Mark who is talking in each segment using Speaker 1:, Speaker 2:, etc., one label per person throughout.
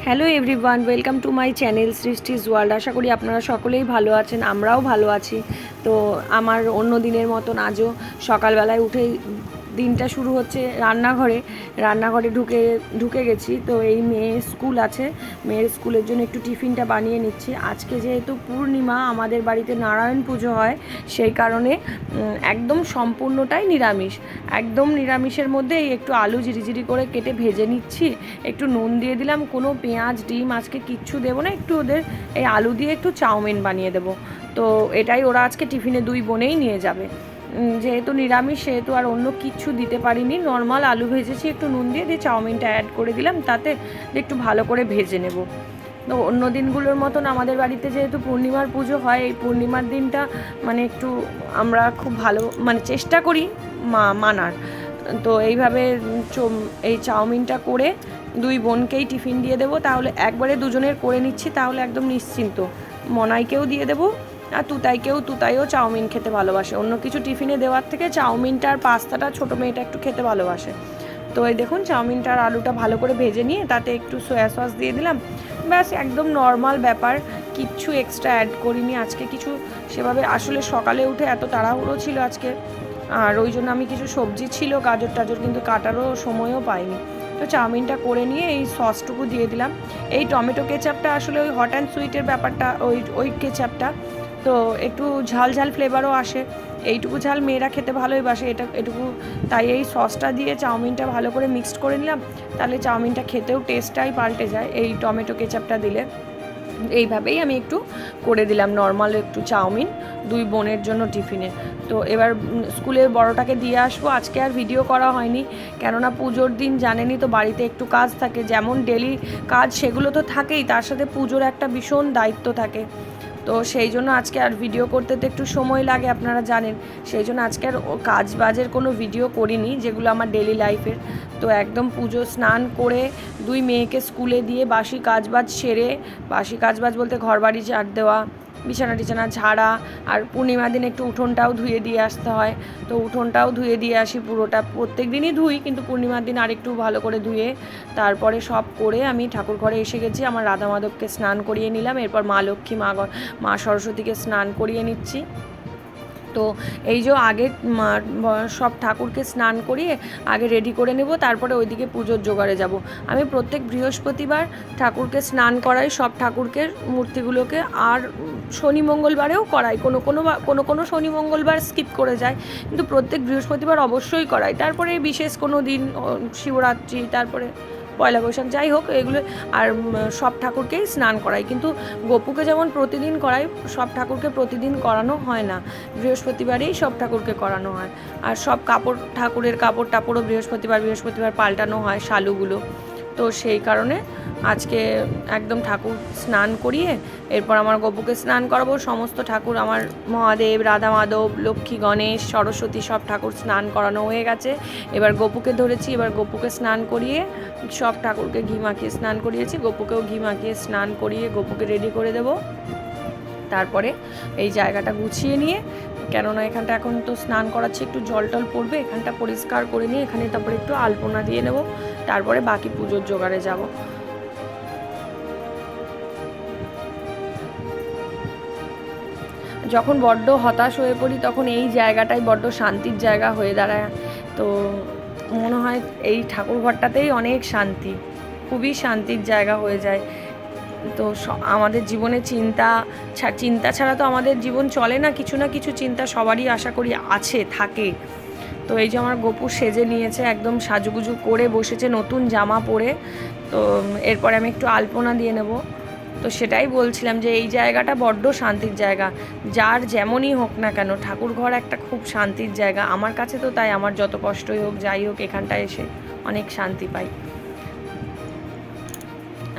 Speaker 1: Hello everyone, welcome to my channel Srishti's world. আশা করি আপনারা সকলেই ভালো আছেন, আমরাও ভালো আছি। তো আমার অন্য দিনের মতন আজও সকালবেলায় উঠে দিনটা শুরু হচ্ছে রান্নাঘরে ঢুকে গেছি। তো এই মেয়ের স্কুল আছে, মেয়ের স্কুলের জন্য একটু টিফিনটা বানিয়ে নিচ্ছি। আজকে যেহেতু পূর্ণিমা, আমাদের বাড়িতে নারায়ণ পুজো হয়, সেই কারণে একদম সম্পূর্ণটাই নিরামিষ। একদম নিরামিষের মধ্যে একটু আলু ঝিরিঝিরি করে কেটে ভেজে নিচ্ছি, একটু নুন দিয়ে দিলাম, কোনো পেঁয়াজ ডিম আজকে কিচ্ছু দেবো না, একটু ওদের এই আলু দিয়ে একটু চাউমিন বানিয়ে দেবো। তো এটাই ওরা আজকে টিফিনে দুই বোনেই নিয়ে যাবে। যেহেতু নিরামিষ সেহেতু আর অন্য কিচ্ছু দিতে পারিনি, নর্মাল আলু ভেজেছি, একটু নুন দিয়ে চাউমিনটা অ্যাড করে দিলাম, তাতে একটু ভালো করে ভেজে নেব। তো অন্য দিনগুলোর মতন আমাদের বাড়িতে যেহেতু পূর্ণিমার পুজো হয়, এই পূর্ণিমার দিনটা মানে একটু আমরা খুব ভালো চেষ্টা করি মানার। তো এইভাবে এই চাউমিনটা করে দুই বোনকেই টিফিন দিয়ে দেবো, তাহলে একবারে দুজনের করে নিচ্ছি, তাহলে একদম নিশ্চিন্ত। মনাইকেও দিয়ে দেবো, আর তুতাইও চাউমিন খেতে ভালোবাসে। অন্য কিছু টিফিনে দেওয়ার থেকে চাউমিনটা আর পাস্তাটা ছোটো মেয়েটা একটু খেতে ভালোবাসে। তো এই দেখুন, চাউমিনটা আর আলুটা ভালো করে ভেজে নিয়ে তাতে একটু সয়া সস দিয়ে দিলাম, ব্যাস একদম নর্মাল ব্যাপার, কিচ্ছু এক্সট্রা অ্যাড করিনি আজকে কিছু সেভাবে। আসলে সকালে উঠে এত তাড়াহুড়ো ছিল আজকে, আর ওই জন্য আমি কিছু সবজি ছিল গাজর টাজর, কিন্তু কাটারও সময়ও পাইনি। তো চাউমিনটা করে নিয়ে এই সসটুকু দিয়ে দিলাম। এই টমেটো কেচাপটা আসলে ওই হট অ্যান্ড সুইটের ব্যাপারটা, ওই কেচাপটা তো একটু ঝাল ঝাল ফ্লেভারও আসে। এইটুকু ঝাল মেয়েরা খেতে ভালোই বাসে, এটুকু। তাই এই সসটা দিয়ে চাউমিনটা ভালো করে মিক্সড করে নিলাম, তাহলে চাউমিনটা খেতেও টেস্টটাই পাল্টে যায় এই টমেটো কেচাপটা দিলে। এইভাবেই আমি একটু করে দিলাম নর্মাল একটু চাউমিন দুই বোনের জন্য টিফিনে। তো এবার স্কুলের বড়টাকে দিয়ে আসবো। আজকে আর ভিডিও করা হয়নি, কেননা পুজোর দিন জানেনই তো, বাড়িতে একটু কাজ থাকে, যেমন ডেলি কাজ সেগুলো তো থাকেই, তার সাথে পুজোর একটা ভীষণ দায়িত্ব থাকে। তো সেই জন্য আজকে আর ভিডিও করতে তো একটু সময় লাগে, আপনারা জানেন। সেই জন্য আজকে আর কাজ বাজের কোনো ভিডিও করিনি, যেগুলো আমার ডেলি লাইফের। তো একদম পুজো স্নান করে দুই মেয়েকে স্কুলে দিয়ে বাসি কাজবাজ সেরে, বাসি কাজবাজ বলতে ঘরবাড়ি ঝাড় দেওয়া, বিছানা টিছানা ঝাড়া, আর পূর্ণিমার দিন একটু উঠোনটাও ধুয়ে দিয়ে আসতে হয়। তো উঠোনটাও ধুয়ে দিয়ে আসি, পুরোটা প্রত্যেক দিনই ধুই, কিন্তু পূর্ণিমার দিন আরেকটু ভালো করে ধুয়ে তারপরে সব করে আমি ঠাকুর ঘরে এসে গেছি। আমার রাধা মাধবকে স্নান করিয়ে নিলাম, এরপর মা লক্ষ্মী মা সরস্বতীকে স্নান করিয়ে নিচ্ছি। তো এই যে আগে সব ঠাকুরকে স্নান করিয়ে আগে রেডি করে নেব, তারপরে ওইদিকে পুজোর জোগাড়ে যাব। আমি প্রত্যেক বৃহস্পতিবার ঠাকুরকে স্নান করাই, সব ঠাকুরকে মূর্তিগুলোকে, আর শনি মঙ্গলবারেও করাই, কোনো শনি মঙ্গলবার স্কিপ করে যায়, কিন্তু প্রত্যেক বৃহস্পতিবার অবশ্যই করাই। তারপরে বিশেষ কোনো দিন, শিবরাত্রি, তারপরে পয়লা বৈশাখ, যাই হোক এগুলো। আর সব ঠাকুরকেই স্নান করাই, কিন্তু গপুকে যেমন প্রতিদিন করাই, সব ঠাকুরকে প্রতিদিন করানো হয় না, বৃহস্পতিবারেই সব ঠাকুরকে করানো হয়। আর সব ঠাকুরের কাপড় টাপড়ও বৃহস্পতিবার পাল্টানো হয়, শালুগুলো। তো সেই কারণে আজকে একদম ঠাকুর স্নান করিয়ে এরপর আমার গপুকে স্নান করাবো। সমস্ত ঠাকুর, আমার মহাদেব, রাধা মাধব, লক্ষ্মী, গণেশ, সরস্বতী সব ঠাকুর স্নান করানো হয়ে গেছে। এবার গপুকে ধরেছি, এবার গপুকে স্নান করিয়ে, সব ঠাকুরকে ঘি মাখিয়ে স্নান করিয়েছি, গপুকেও ঘি মাখিয়ে স্নান করিয়ে গপুকে রেডি করে দেব। তারপরে এই জায়গাটা গুছিয়ে নিয়ে, কেননা এখানটা এখন তো স্নান করাচ্ছি, একটু জল টল পড়বে, এখানটা পরিষ্কার করে নিয়ে এখানে তারপরে একটু আলপনা দিয়ে নেব, তারপরে বাকি পুজোর জোগাড়ে যাব। যখন বড্ড হতাশ হয়ে পড়ি, তখন এই জায়গাটাই বড্ড শান্তির জায়গা হয়ে দাঁড়ায়। তো মনে হয় এই ঠাকুরঘরটাতেই অনেক শান্তি, খুবই শান্তির জায়গা হয়ে যায়। তো আমাদের জীবনে চিন্তা ছাড়া তো আমাদের জীবন চলে না, কিছু না কিছু চিন্তা সবারই আশা করি থাকে। তো এই যে আমার গপু সেজে নিয়েছে, একদম সাজুগুজু করে বসেছে নতুন জামা পরে। তো এরপরে আমি একটু আলপনা দিয়ে নেব। তো সেটাই বলছিলাম যে এই জায়গাটা বড্ড শান্তির জায়গা, যার যেমনই হোক না কেন, ঠাকুর ঘর একটা খুব শান্তির জায়গা আমার কাছে। তো তাই আমার যত কষ্টই হোক যাই হোক, এখানটায় এসে অনেক শান্তি পাই।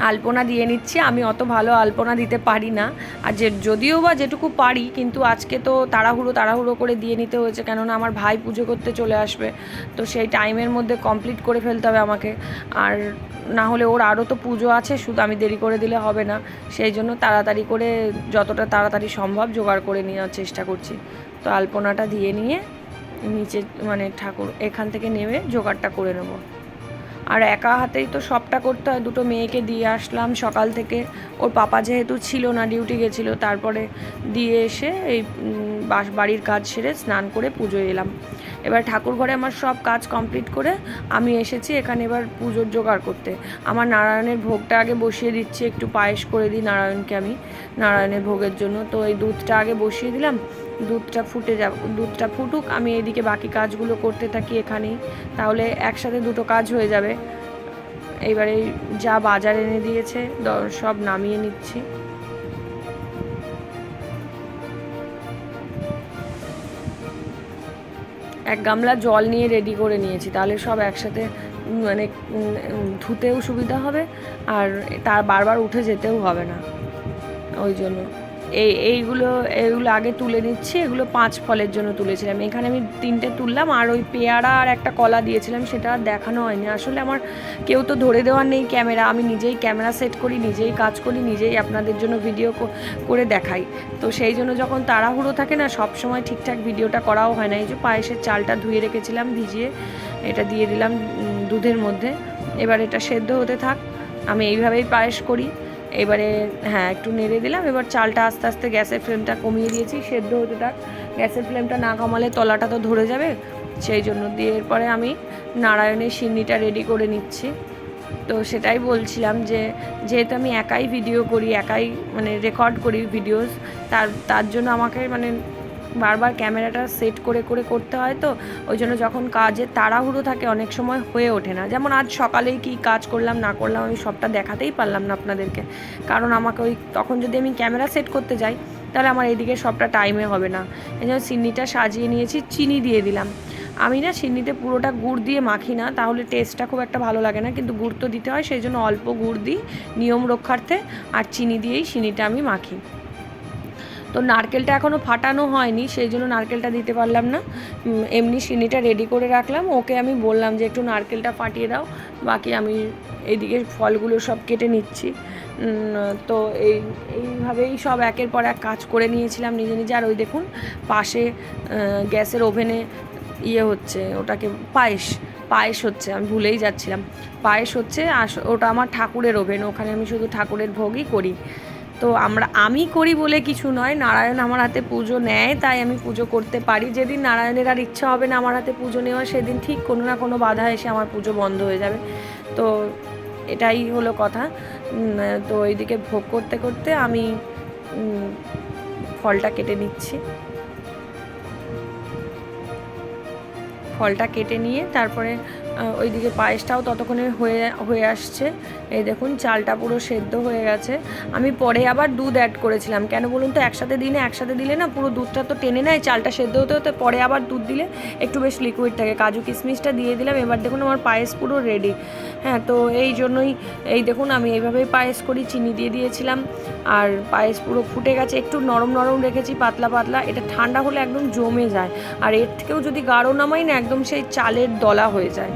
Speaker 1: আলপনা দিয়ে নিচ্ছি, আমি অত ভালো আলপনা দিতে পারি না, আর যদিও বা যেটুকু পারি, কিন্তু আজকে তো তাড়াহুড়ো করে দিয়ে নিতে হয়েছে, কেননা আমার ভাই পুজো করতে চলে আসবে। তো সেই টাইমের মধ্যে কমপ্লিট করে ফেলতে হবে আমাকে, আর না হলে ওর আরও তো পুজো আছে, শুধু আমি দেরি করে দিলে হবে না। সেই জন্য তাড়াতাড়ি করে, যতটা তাড়াতাড়ি সম্ভব জোগাড় করে নেওয়ার চেষ্টা করছি। তো আলপনাটা দিয়ে নিয়ে নিচে ঠাকুর এখান থেকে নেমে জোগাড়টা করে নেব। আর একা হাতেই তো সবটা করতে হয়। দুটো মেয়েকে দিয়ে আসলাম সকাল থেকে, ওর পাপা যেহেতু ছিল না, ডিউটি গেছিলো, তারপরে দিয়ে এসে এই বাড়ির কাজ সেরে স্নান করে পুজোয় এলাম। এবার ঠাকুর ঘরে আমার সব কাজ কমপ্লিট করে আমি এসেছি এখানে এবার পুজোর জোগাড় করতে। আমার নারায়ণের ভোগটা আগে বসিয়ে দিচ্ছি, একটু পায়েস করে দিই নারায়ণকে আমি নারায়ণের ভোগের জন্য। তো এই দুধটা আগে বসিয়ে দিলাম, দুধটা ফুটুক, আমি এদিকে বাকি কাজগুলো করতে থাকি এখানেই, তাহলে একসাথে দুটো কাজ হয়ে যাবে। এইবারে যা বাজার এনে দিয়েছে সব নামিয়ে নিচ্ছি। এক গামলা জল নিয়ে রেডি করে নিয়েছি, তাহলে সব একসাথে মানে ধুতেও সুবিধা হবে আর তার বারবার উঠে যেতেও হবে না। ওই জন্য এইগুলো আগে তুলে নিচ্ছি। এগুলো 5 ফলের জন্য তুলেছিলাম, এখানে আমি 3টে তুললাম, আর ওই পেয়ারা আর একটা কলা দিয়েছিলাম, সেটা আর দেখানো হয়নি। আসলে আমার কেউ তো ধরে দেওয়ার নেই ক্যামেরা, আমি নিজেই ক্যামেরা সেট করি, নিজেই কাজ করি, নিজেই আপনাদের জন্য ভিডিও করে দেখাই। তো সেই জন্য যখন তাড়াহুড়ো থাকে না, সব সময় ঠিকঠাক ভিডিওটা করাও হয় না। এই যে পায়েসের চালটা ধুয়ে রেখেছিলাম ভিজিয়ে, এটা দিয়ে দিলাম দুধের মধ্যে। এবার এটা সেদ্ধ হতে থাক, আমি এইভাবেই পায়েস করি। এবারে হ্যাঁ একটু নেড়ে দিলাম, এবার চালটা আস্তে আস্তে গ্যাসের ফ্লেমটা কমিয়ে দিয়েছি, সেদ্ধ হতে থাক। গ্যাসের ফ্লেমটা না কমালে তলাটা তো ধরে যাবে, সেই জন্য দিয়ে এরপরে আমি নারায়ণের সিন্নিটা রেডি করে নিচ্ছি। তো সেটাই বলছিলাম যে যেহেতু আমি একাই ভিডিও করি, একাই মানে রেকর্ড করি ভিডিওস, তার জন্য আমাকে মানে বারবার ক্যামেরাটা সেট করে করতে হয়। তো ওই জন্য যখন কাজের তাড়াহুড়ো থাকে অনেক সময় হয়ে ওঠে না। যেমন আজ সকালেই কি কাজ করলাম না করলাম আমি সবটা দেখাতেই পারলাম না আপনাদেরকে, কারণ আমাকে তখন যদি আমি ক্যামেরা সেট করতে যাই তাহলে আমার এইদিকে সবটা টাইমে হবে না। এই জন্য সিন্নিটা সাজিয়ে নিয়েছি, চিনি দিয়ে দিলাম। আমি না সিন্নিতে পুরোটা গুড় দিয়ে মাখি না, তাহলে টেস্টটা খুব একটা ভালো লাগে না, কিন্তু গুড় তো দিতে হয়, সেই জন্য অল্প গুড় দিই নিয়ম রক্ষার্থে, আর চিনি দিয়েই সিন্নিটা আমি মাখি। তো নারকেলটা এখনও ফাটানো হয়নি, সেই জন্য নারকেলটা দিতে পারলাম না, এমনি সিন্নিটা রেডি করে রাখলাম। ওকে আমি বললাম যে একটু নারকেলটা ফাটিয়ে দাও, বাকি আমি এইদিকে ফলগুলো সব কেটে নিচ্ছি। তো এইভাবেই সব একের পর এক কাজ করে নিয়েছিলাম নিজে নিজে। আর ওই দেখুন পাশে গ্যাসের ওভেনে হচ্ছে, ওটাকে পায়েস হচ্ছে, আমি ভুলেই যাচ্ছিলাম। পায়েস হচ্ছে, ওটা আমার ঠাকুরের ওভেন, ওখানে আমি শুধু ঠাকুরের ভোগই করি। তো আমি করি বলে কিছু নয়, নারায়ণ আমার হাতে পুজো নেয়, তাই আমি পুজো করতে পারি। যেদিন নারায়ণের আর ইচ্ছা হবে না আমার হাতে পুজো নেওয়া, সেদিন ঠিক কোনো না কোনো বাধা এসে আমার পুজো বন্ধ হয়ে যাবে। তো এটাই হলো কথা। তো এইদিকে ভোগ করতে করতে আমি ফলটা কেটে নিচ্ছি। ফলটা কেটে নিয়ে তারপরে ওইদিকে পায়েসটাও ততক্ষণে হয়ে আসছে। এই দেখুন চালটা পুরো সেদ্ধ হয়ে গেছে। আমি পরে আবার দুধ অ্যাড করেছিলাম, কেন বলুন তো, একসাথে দিলে না পুরো দুধটা তো টেনে নেয় চালটা সেদ্ধ হতে হতে, পরে আবার দুধ দিলে একটু বেশ লিকুইড থাকে। কাজু কিশমিশটা দিয়ে দিলাম, এবার দেখুন আমার পায়েস পুরো রেডি। হ্যাঁ, তো এই জন্যই এই দেখুন আমি এইভাবেই পায়েস করি, চিনি দিয়ে দিয়েছিলাম, আর পায়েস পুরো ফুটে গেছে। একটু নরম নরম রেখেছি, পাতলা পাতলা, এটা ঠান্ডা হলে একদম জমে যায়, আর এর থেকেও যদি গাঢ় নামাই না একদম সেই চালের দলা হয়ে যায়।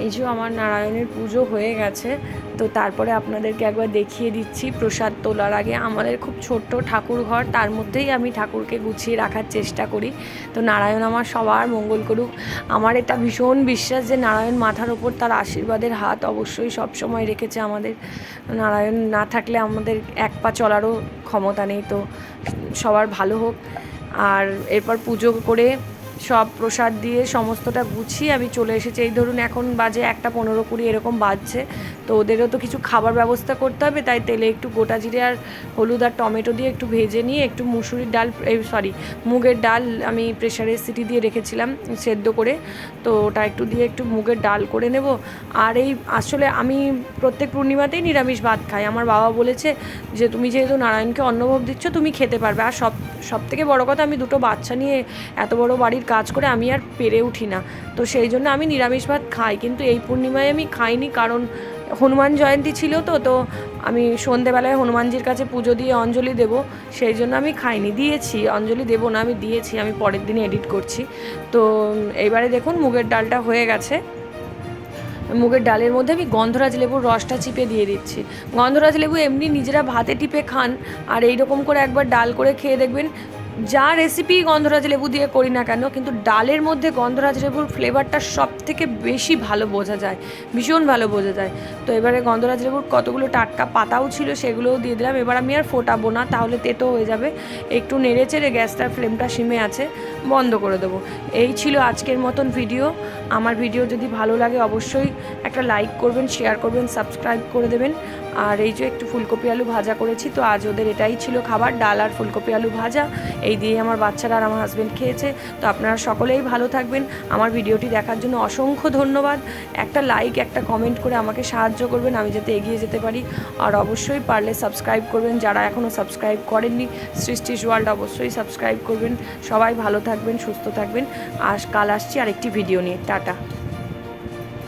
Speaker 1: এই যে আমার নারায়ণের পুজো হয়ে গেছে। তো তারপরে আপনাদেরকে একবার দেখিয়ে দিচ্ছি প্রসাদ তোলার আগে আমাদের খুব ছোট্ট ঠাকুর ঘর, তার মধ্যেই আমি ঠাকুরকে গুছিয়ে রাখার চেষ্টা করি। তো নারায়ণ আমার সবার মঙ্গল করুক। আমার এটা ভীষণ বিশ্বাস যে নারায়ণ মাথার ওপর তার আশীর্বাদের হাত অবশ্যই সবসময় রেখেছে আমাদের। নারায়ণ না থাকলে আমাদের এক পা চলারও ক্ষমতা নেই। তো সবার ভালো হোক। আর এরপর পুজো করে সব প্রসাদ দিয়ে সমস্তটা গুছিয়ে আমি চলে এসেছি। এই ধরুন এখন বাজে 1:15-20 এরকম বাজছে। তো ওদেরও তো কিছু খাবার ব্যবস্থা করতে হবে, তাই তেলে একটু গোটা জিরে আর হলুদ আর টমেটো দিয়ে একটু ভেজে নিয়ে একটু মুগের ডাল আমি প্রেসারে সিটি দিয়ে রেখেছিলাম সেদ্ধ করে, তো ওটা একটু দিয়ে একটু মুগের ডাল করে নেব। আর আসলে আমি প্রত্যেক পূর্ণিমাতেই নিরামিষ ভাত খাই। আমার বাবা বলেছে যে তুমি যেহেতু নারায়ণকে অন্নভোগ দিচ্ছ তুমি খেতে পারবে। আর সব থেকে বড় কথা, আমি 2 বাচ্চা নিয়ে এত বড় বাড়ির কাজ করে আমি আর পেরে উঠি না, তো সেই জন্য আমি নিরামিষ ভাত খাই। কিন্তু এই পূর্ণিমায় আমি খাইনি, কারণ হনুমান জয়ন্তী ছিল, তো আমি সন্ধেবেলায় হনুমানজির কাছে পুজো দিয়ে অঞ্জলি দেব, সেই জন্য আমি খাইনি। দিয়েছি, অঞ্জলি দেবো না, আমি দিয়েছি, আমি পরের দিনে এডিট করছি। তো এইবারে দেখুন মুগের ডালটা হয়ে গেছে। মুগের ডালের মধ্যে আমি গন্ধরাজ লেবুর রসটা চিপে দিয়ে দিচ্ছি। গন্ধরাজ লেবু এমনি নিজেরা ভাতে টিপে খান, আর এইরকম করে একবার ডাল করে খেয়ে দেখবেন। যা রেসিপি গন্ধরাজ লেবু দিয়ে করি না কেন, কিন্তু ডালের মধ্যে গন্ধরাজ লেবুর ফ্লেভারটা সব থেকে বেশি ভালো বোঝা যায়, ভীষণ ভালো বোঝা যায়। তো এবারে গন্ধরাজ লেবুর কতগুলো টাটকা পাতাও ছিল, সেগুলোও দিয়ে দিলাম। এবার আমি আর ফোটাবো না, তাহলে তেতো হয়ে যাবে। একটু নেড়ে চেড়ে গ্যাসটার ফ্লেমটা সিমে আছে, বন্ধ করে দেবো। এই ছিল আজকের মতন ভিডিও। আমার ভিডিও যদি ভালো লাগে অবশ্যই একটা লাইক করবেন, শেয়ার করবেন, সাবস্ক্রাইব করে দেবেন। আর এই যে একটু ফুলকপি আলু ভাজা করেছি, তো আজ ওদের এটাই ছিল খাবার, ডাল আর ফুলকপি আলু ভাজা। এই দিয়ে আমার বাচ্চারা আর আমার হাজব্যান্ড খেয়েছে। তো আপনারা সকলেই ভালো থাকবেন। আমার ভিডিওটি দেখার জন্য অসংখ্য ধন্যবাদ। একটা লাইক, একটা কমেন্ট করে আমাকে সাহায্য করবেন, আমি যাতে এগিয়ে যেতে পারি। আর অবশ্যই পারলে সাবস্ক্রাইব করবেন, যারা এখনও সাবস্ক্রাইব করেননি সৃষ্টিস ওয়ার্ল্ড অবশ্যই সাবস্ক্রাইব করবেন। সবাই ভালো থাকবেন, সুস্থ থাকবেন। আর কাল আসছি আরেকটি ভিডিও নিয়ে। টাটা।